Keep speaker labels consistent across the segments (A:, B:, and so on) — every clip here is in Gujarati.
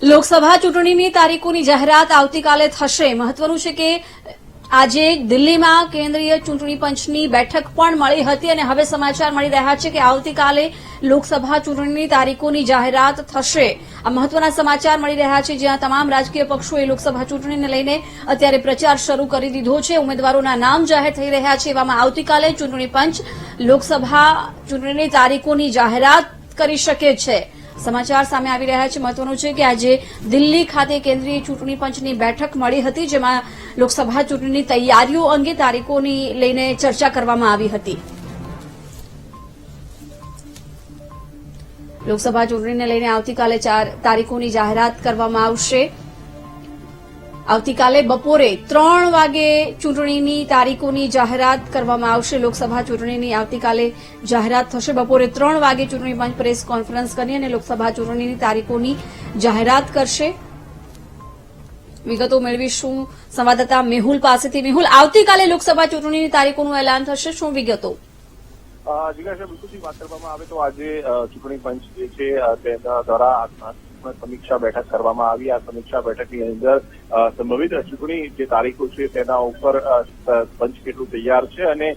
A: લોકસભા ચૂંટણીની તારીખોની જાહેરાત આવતીકાલે થશે. મહત્વનું છે કે આજે દિલ્હીમાં કેન્દ્રીય ચૂંટણી પંચની બેઠક પણ મળી હતી અને હવે સમાચાર મળી રહ્યા છે કે આવતીકાલે લોકસભા ચૂંટણીની તારીખોની જાહેરાત થશે. આ મહત્વના સમાચાર મળી રહ્યા છે, જ્યાં તમામ રાજકીય પક્ષોએ લોકસભા ચૂંટણીને લઈને અત્યારે પ્રચાર શરૂ કરી દીધો છે. ઉમેદવારોના નામ જાહેર થઈ રહ્યા છે. એવામાં આવતીકાલે ચૂંટણી પંચ લોકસભા ચૂંટણીની તારીખોની જાહેરાત કરી શકે છે. સમાચાર સામે આવી રહ્યા છે. મહત્વનું છે કે આજે દિલ્હી ખાતે કેન્દ્રીય ચૂંટણી પંચની બેઠક મળી હતી, જેમાં લોકસભા ચૂંટણીની તૈયારીઓ અંગે તારીખોની લઈને ચર્ચા કરવામાં આવી હતી. લોકસભા ચૂંટણીને લઈને આવતીકાલે 4 તારીખોની જાહેરાત કરવામાં આવશે. આવતીકાલે બપોરે 3 વાગે ચૂંટણીની તારીખોની જાહેરાત કરવામાં આવશે. લોકસભા ચૂંટણીની આવતીકાલે જાહેરાત થશે. બપોરે 3 વાગે ચૂંટણી પંચ પ્રેસ કોન્ફરન્સ કરી અને લોકસભા ચૂંટણીની તારીખોની જાહેરાત કરશે. વિગતો મેળવીશું સંવાદદાતા મેહુલ પાસેથી. મેહુલ, આવતીકાલે લોકસભા ચૂંટણીની તારીખોનું એલાન થશે, શું વિગતો?
B: જિજ્ઞાસા, બિલકુલથી વાત કરવામાં આવે તો આજે ચૂંટણી પંચ જે છે તેના દ્વારા સમીક્ષા બેઠક કરવામાં આવી. આ સમીક્ષા બેઠકની અંદર સંભવિત ચૂંટણી જે તારીખો છે તેના ઉપર પંચ કેટલું તૈયાર છે અને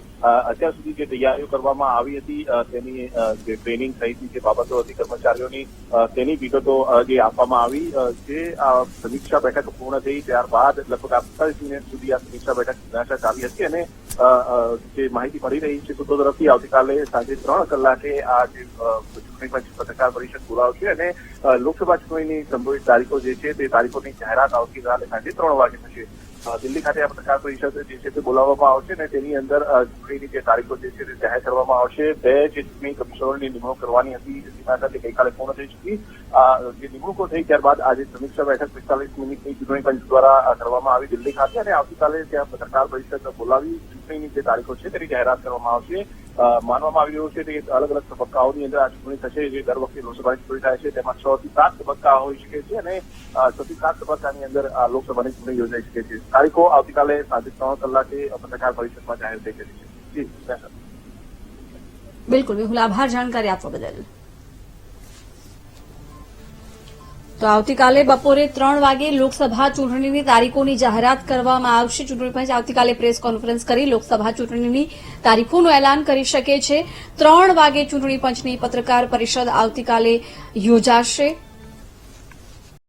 B: અત્યાર સુધી જે તૈયારીઓ કરવામાં આવી હતી તેની જે ટ્રેનિંગ સહિતની જે બાબતો હતી કર્મચારીઓની તેની વિગતો જે આપવામાં આવી. જે સમીક્ષા બેઠક પૂર્ણ થઈ ત્યારબાદ લગભગ 48 મિનિટ સુધી આ સમીક્ષા બેઠક ચાલી હતી અને જે માહિતી મળી રહી છે સૂત્રો તરફથી આવતીકાલે સાંજે 3 કલાકે આ જે ચૂંટણી પંચ પત્રકાર પરિષદ બોલાવશે અને લોકસભા ચૂંટણીની સંભવિત તારીખો જે છે તે તારીખોની જાહેરાત આવતીકાલે સાંજે 3 વાગે થશે. દિલ્હી ખાતે આ પત્રકાર પરિષદ જે છે તે બોલાવવામાં આવશે અને તેની અંદર ચૂંટણીની જે તારીખો જે છે તે જાહેર કરવામાં આવશે. 2 જે ચૂંટણી કમિશનરોની નિમણૂક કરવાની હતી તેના સાથે ગઈકાલે પૂર્ણ થઈ ચૂકી. જે નિમણૂકો થઈ ત્યારબાદ આજે સમીક્ષા બેઠક 45 મિનિટની ચૂંટણી પંચ દ્વારા કરવામાં આવી દિલ્હી ખાતે અને આવતીકાલે ત્યાં પત્રકાર પરિષદ બોલાવી ચૂંટણીની જે તારીખો છે તેની જાહેરાત કરવામાં આવશે. માનવામાં આવી રહ્યું છે કે અલગ અલગ તબક્કાઓની અંદર આ ચૂંટણી થશે. જે દર વખતે લોકસભાની ચૂંટણી થાય છે તેમાં 6 થી 7 તબક્કા હોઈ શકે છે અને 6 થી 7 તબક્કાની અંદર આ લોકસભાની ચૂંટણી યોજાઈ શકે છે. તારીખો આવતીકાલે સાંજે 3 કલાકે પત્રકાર પરિષદમાં જાહેર થઈ શકે છે.
A: બિલકુલ મેહુલ, આભાર જાણકારી આપવા બદલ. તો આવતીકાલે બપોરે 3 વાગે લોકસભા ચૂંટણીની તારીખોની જાહેરાત કરવામાં આવશે. ચૂંટણી પંચ આવતીકાલે પ્રેસ કોન્ફરન્સ કરી લોકસભા ચૂંટણીની તારીખોનું એલાન કરી શકે છે. 3 વાગે ચૂંટણી પંચની પત્રકાર પરિષદ આવતીકાલે યોજાશે.